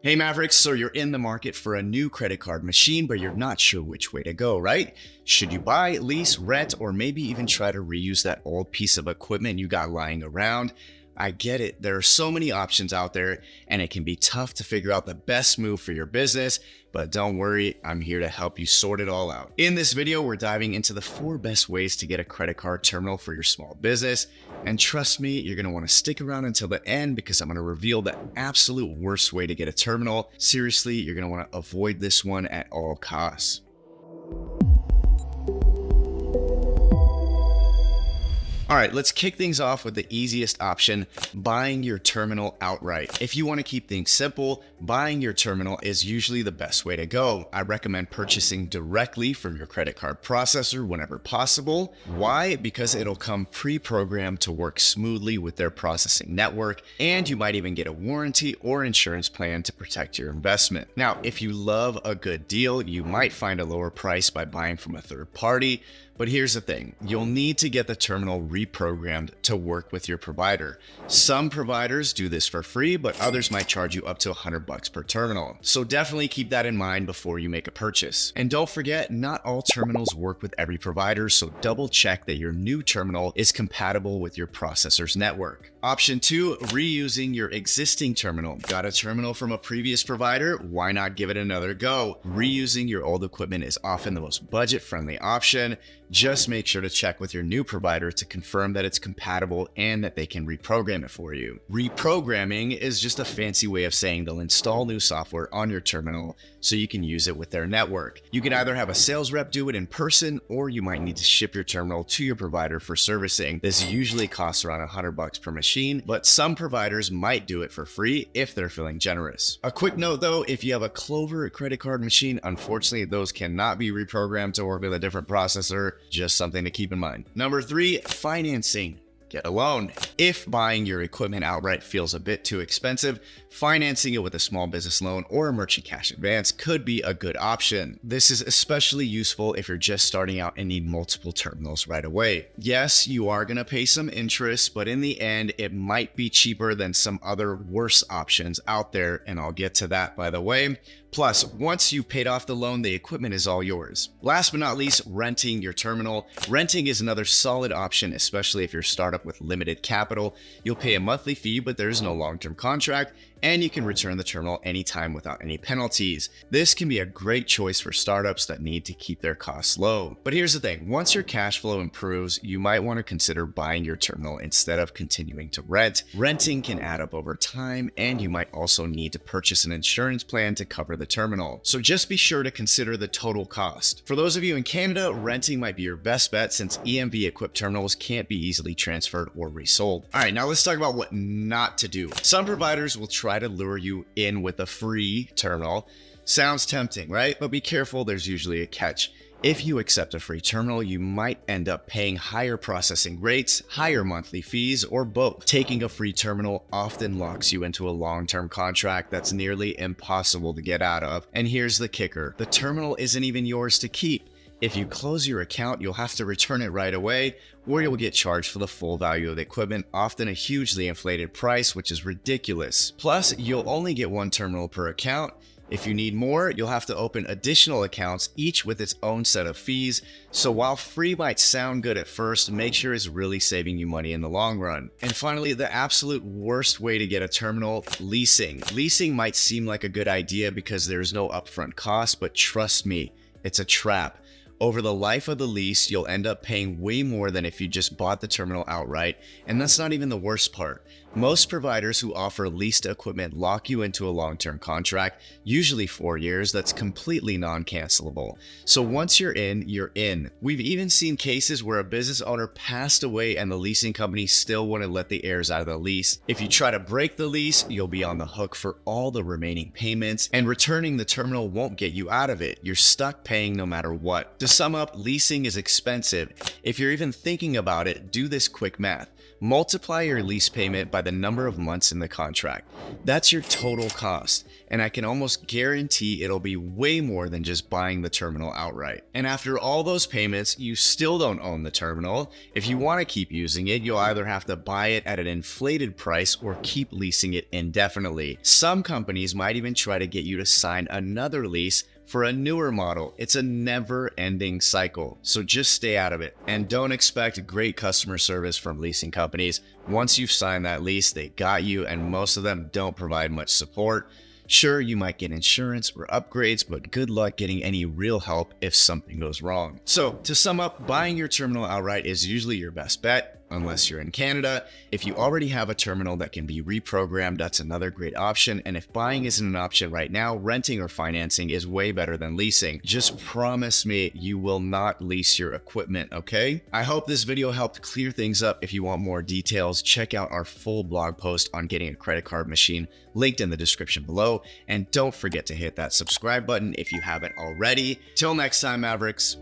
Hey Mavericks, so you're in the market for a new credit card machine, but you're not sure which way to go, right? Should you buy, lease, rent, or maybe even try to reuse that old piece of equipment you got lying around? I get it. There are so many options out there, and it can be tough to figure out the best move for your business, but don't worry, I'm here to help you sort it all out. In this video, we're diving into the 4 best ways to get a credit card terminal for your small business. And trust me, you're going to want to stick around until the end because I'm going to reveal the absolute worst way to get a terminal. Seriously, you're going to want to avoid this one at all costs. All right, let's kick things off with the easiest option, buying your terminal outright. If you want to keep things simple, buying your terminal is usually the best way to go. I recommend purchasing directly from your credit card processor whenever possible. Why? Because it'll come pre-programmed to work smoothly with their processing network, and you might even get a warranty or insurance plan to protect your investment. Now, if you love a good deal, you might find a lower price by buying from a third party. But here's the thing, you'll need to get the terminal reprogrammed to work with your provider. Some providers do this for free, but others might charge you up to $100 per terminal. So definitely keep that in mind before you make a purchase. And don't forget, not all terminals work with every provider, so double check that your new terminal is compatible with your processor's network. Option 2, reusing your existing terminal. Got a terminal from a previous provider? Why not give it another go? Reusing your old equipment is often the most budget-friendly option. Just make sure to check with your new provider to confirm that it's compatible and that they can reprogram it for you. Reprogramming is just a fancy way of saying they'll install new software on your terminal so you can use it with their network. You can either have a sales rep do it in person, or you might need to ship your terminal to your provider for servicing. This usually costs around $100 per machine, but some providers might do it for free if they're feeling generous. A quick note though, if you have a Clover credit card machine, unfortunately those cannot be reprogrammed to work with a different processor. Just something to keep in mind. Number 3, financing. Get a loan. If buying your equipment outright feels a bit too expensive, financing it with a small business loan or a merchant cash advance could be a good option. This is especially useful if you're just starting out and need multiple terminals right away. Yes, you are going to pay some interest, but in the end, it might be cheaper than some other worse options out there, and I'll get to that by the way. Plus, once you've paid off the loan, the equipment is all yours. Last but not least, renting your terminal. Renting is another solid option, especially if you're a startup with limited capital. You'll pay a monthly fee, but there's no long-term contract, and you can return the terminal anytime without any penalties. This can be a great choice for startups that need to keep their costs low. But here's the thing, once your cash flow improves, you might want to consider buying your terminal instead of continuing to rent. Renting can add up over time, and you might also need to purchase an insurance plan to cover the terminal. So just be sure to consider the total cost. For those of you in Canada, renting might be your best bet since EMV equipped terminals can't be easily transferred or resold. All right, now let's talk about what not to do. Some providers will try to lure you in with a free terminal. Sounds tempting, right? But be careful, there's usually a catch. If you accept a free terminal, you might end up paying higher processing rates, higher monthly fees, or both. Taking a free terminal often locks you into a long-term contract that's nearly impossible to get out of. And here's the kicker, the terminal isn't even yours to keep. If you close your account, you'll have to return it right away, or you'll get charged for the full value of the equipment, often a hugely inflated price, which is ridiculous. Plus, you'll only get one terminal per account. If you need more, you'll have to open additional accounts, each with its own set of fees. So while free might sound good at first, make sure it's really saving you money in the long run. And finally, the absolute worst way to get a terminal, leasing. Leasing might seem like a good idea because there's no upfront cost, but trust me, it's a trap. Over the life of the lease, you'll end up paying way more than if you just bought the terminal outright, and that's not even the worst part. Most providers who offer leased equipment lock you into a long-term contract, usually 4 years, that's completely non-cancelable. So once you're in, you're in. We've even seen cases where a business owner passed away and the leasing company still wouldn't let the heirs out of the lease. If you try to break the lease, you'll be on the hook for all the remaining payments, and returning the terminal won't get you out of it. You're stuck paying no matter what. To sum up, leasing is expensive. If you're even thinking about it, do this quick math. Multiply your lease payment by the number of months in the contract. That's your total cost. and I can almost guarantee it'll be way more than just buying the terminal outright. And after all those payments, you still don't own the terminal. If you want to keep using it, you'll either have to buy it at an inflated price or keep leasing it indefinitely. Some companies might even try to get you to sign another lease for a newer model. It's a never-ending cycle, so just stay out of it. And don't expect great customer service from leasing companies. Once you've signed that lease, they got you, and most of them don't provide much support. Sure, you might get insurance or upgrades, but good luck getting any real help if something goes wrong. So to sum up, buying your terminal outright is usually your best bet, unless you're in Canada. If you already have a terminal that can be reprogrammed, that's another great option. And if buying isn't an option right now, renting or financing is way better than leasing. Just promise me you will not lease your equipment, okay? I hope this video helped clear things up. If you want more details, check out our full blog post on getting a credit card machine, linked in the description below. And don't forget to hit that subscribe button if you haven't already. Till next time, Mavericks.